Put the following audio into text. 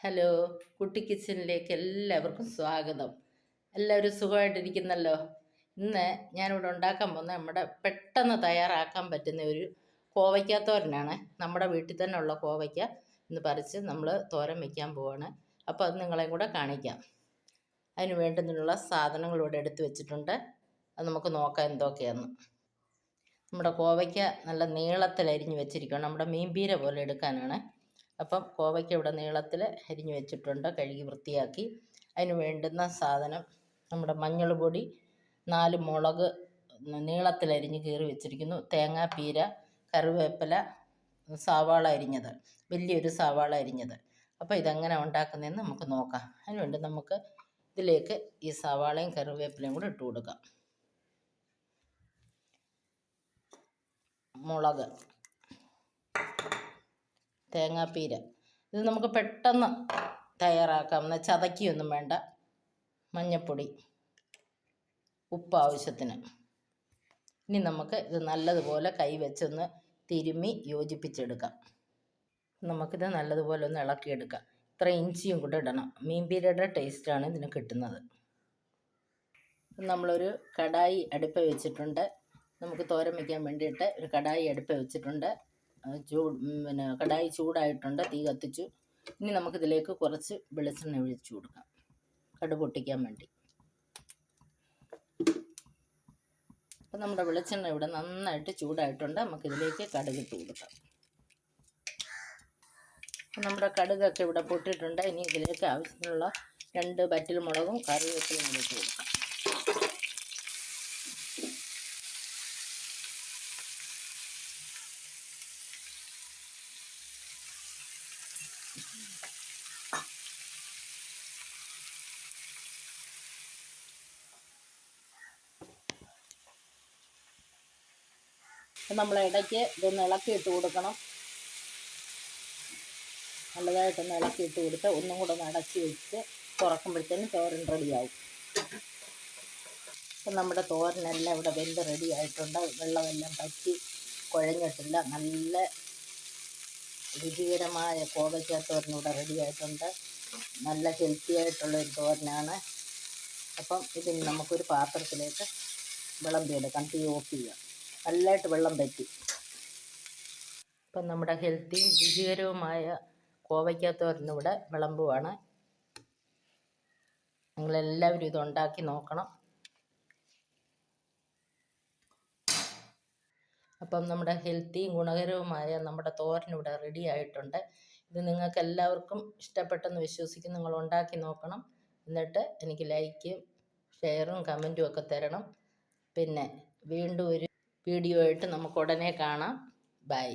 Hello, കുട്ടി കിച്ചണിലേക്ക് എല്ലാവർക്കും സ്വാഗതം. എല്ലാവരും സുഖമായിട്ടിരിക്കുന്നല്ലോ. ഇന്ന് ഞാനിവിടെ ഉണ്ടാക്കാൻ പോകുന്ന നമ്മുടെ പെട്ടെന്ന് തയ്യാറാക്കാൻ പറ്റുന്ന ഒരു കോവയ്ക്കാത്തോരനാണ്. നമ്മുടെ വീട്ടിൽ തന്നെ ഉള്ള കോവയ്ക്ക ഇന്ന് പറിച്ച് നമ്മൾ തോരൻ വയ്ക്കാൻ പോവാണ്. അപ്പോൾ അത് നിങ്ങളെയും കൂടെ കാണിക്കാം. അതിന് വേണ്ടുന്നുള്ള സാധനങ്ങൾ ഇവിടെ എടുത്തു വെച്ചിട്ടുണ്ട്. അത് നമുക്ക് നോക്കാം എന്തൊക്കെയാണെന്ന്. നമ്മുടെ കോവയ്ക്ക നല്ല നീളത്തിൽ അരിഞ്ഞ് വെച്ചിരിക്കണം. നമ്മുടെ മീൻപീര പോലെ എടുക്കാനാണ്. അപ്പം കോവയ്ക്ക ഇവിടെ നീളത്തിൽ അരിഞ്ഞ് വെച്ചിട്ടുണ്ട്, കഴുകി വൃത്തിയാക്കി. അതിന് വേണ്ടുന്ന സാധനം നമ്മുടെ മഞ്ഞൾ പൊടി, 4 മുളക് നീളത്തിൽ അരിഞ്ഞ് കീറി വെച്ചിരിക്കുന്നു, തേങ്ങാപ്പീര, കറിവേപ്പില, സവാള അരിഞ്ഞത്, വലിയൊരു സവാള അരിഞ്ഞത്. അപ്പോൾ ഇതെങ്ങനെ ഉണ്ടാക്കുന്നതെന്ന് നമുക്ക് നോക്കാം. അതിനുവേണ്ടി നമുക്ക് ഇതിലേക്ക് ഈ സവാളയും കറിവേപ്പിലയും കൂടെ ഇട്ട് കൊടുക്കാം. മുളക്, തേങ്ങാപ്പീര, ഇത് നമുക്ക് പെട്ടെന്ന് തയ്യാറാക്കാവുന്ന, ചതക്കിയൊന്നും വേണ്ട. മഞ്ഞൾപ്പൊടി, ഉപ്പ് ആവശ്യത്തിന്. ഇനി നമുക്ക് ഇത് നല്ലതുപോലെ കൈവച്ചൊന്ന് തിരുമ്മി യോജിപ്പിച്ചെടുക്കാം. നമുക്കിത് നല്ലതുപോലെ ഒന്ന് ഇളക്കിയെടുക്കാം. ഇത്ര ഇഞ്ചിയും കൂടെ ഇടണം. മീൻപീരയുടെ ടേസ്റ്റാണ് ഇതിന് കിട്ടുന്നത്. നമ്മളൊരു കടായി അടുപ്പ് വെച്ചിട്ടുണ്ട്. നമുക്ക് തോരൻ വയ്ക്കാൻ വേണ്ടിയിട്ട് ഒരു കടായി അടുപ്പ് വെച്ചിട്ടുണ്ട്. കടായി ചൂടായിട്ടുണ്ട്, തീ കത്തിച്ചു. ഇനി നമുക്കിതിലേക്ക് കുറച്ച് വെളിച്ചെണ്ണ ഒഴിച്ചു കൊടുക്കാം, കടുക് പൊട്ടിക്കാൻ വേണ്ടി. അപ്പം നമ്മുടെ വെളിച്ചെണ്ണ ഇവിടെ നന്നായിട്ട് ചൂടായിട്ടുണ്ട്. നമുക്കിതിലേക്ക് കടുകിട്ട് കൊടുക്കാം. നമ്മുടെ കടുകൊക്കെ ഇവിടെ പൊട്ടിയിട്ടുണ്ട്. ഇനി ഇതിലേക്ക് ആവശ്യത്തിനുള്ള 2 വറ്റൽ മുളകും കറിവേപ്പിലയും കൂടി ഇട്ട് കൊടുക്കാം. നമ്മൾ ഇടയ്ക്ക് ഇതൊന്ന് ഇളക്കിയിട്ട് കൊടുക്കണം. നല്ലതായിട്ടൊന്ന് ഇളക്കിയിട്ട് കൊടുത്ത് ഒന്നും കൂടെ ഒന്ന് അടച്ച് വെച്ച് തുറക്കുമ്പോഴത്തേനും തോരൻ റെഡിയാവും. അപ്പം നമ്മുടെ തോരനെല്ലാം ഇവിടെ വെന്ത് റെഡി ആയിട്ടുണ്ട്. വെള്ളമെല്ലാം പറ്റി കുഴഞ്ഞിട്ടില്ല. നല്ല രുചികരമായ കോവയ്ക്ക തോരൻ ഇവിടെ റെഡി ആയിട്ടുണ്ട്. നല്ല ഹെൽത്തി ആയിട്ടുള്ളൊരു തോരനാണ്. അപ്പം ഇതിന് നമുക്കൊരു പാത്രത്തിലേക്ക് വിളമ്പിയെടുക്കാം. തീ ഓഫ് ചെയ്യാം. നല്ലതായിട്ട് വെള്ളം പറ്റി. അപ്പം നമ്മുടെ ഹെൽത്തിയും രുചികരവുമായ കോവയ്ക്ക തോരൻ ഇവിടെ വിളമ്പുവാണ്. നിങ്ങളെല്ലാവരും ഇത് ഉണ്ടാക്കി നോക്കണം. അപ്പം നമ്മുടെ ഹെൽത്തിയും ഗുണകരവുമായ നമ്മുടെ തോരൻ ഇവിടെ റെഡി ആയിട്ടുണ്ട്. ഇത് നിങ്ങൾക്ക് എല്ലാവർക്കും ഇഷ്ടപ്പെട്ടെന്ന് വിശ്വസിക്കുന്നു. നിങ്ങൾ ഉണ്ടാക്കി നോക്കണം. എന്നിട്ട് എനിക്ക് ലൈക്കും ഷെയറും കമൻറ്റും ഒക്കെ തരണം. പിന്നെ വീണ്ടും ഒരു വീഡിയോ ആയിട്ട് നമുക്ക് ഉടനെ കാണാം. ബൈ.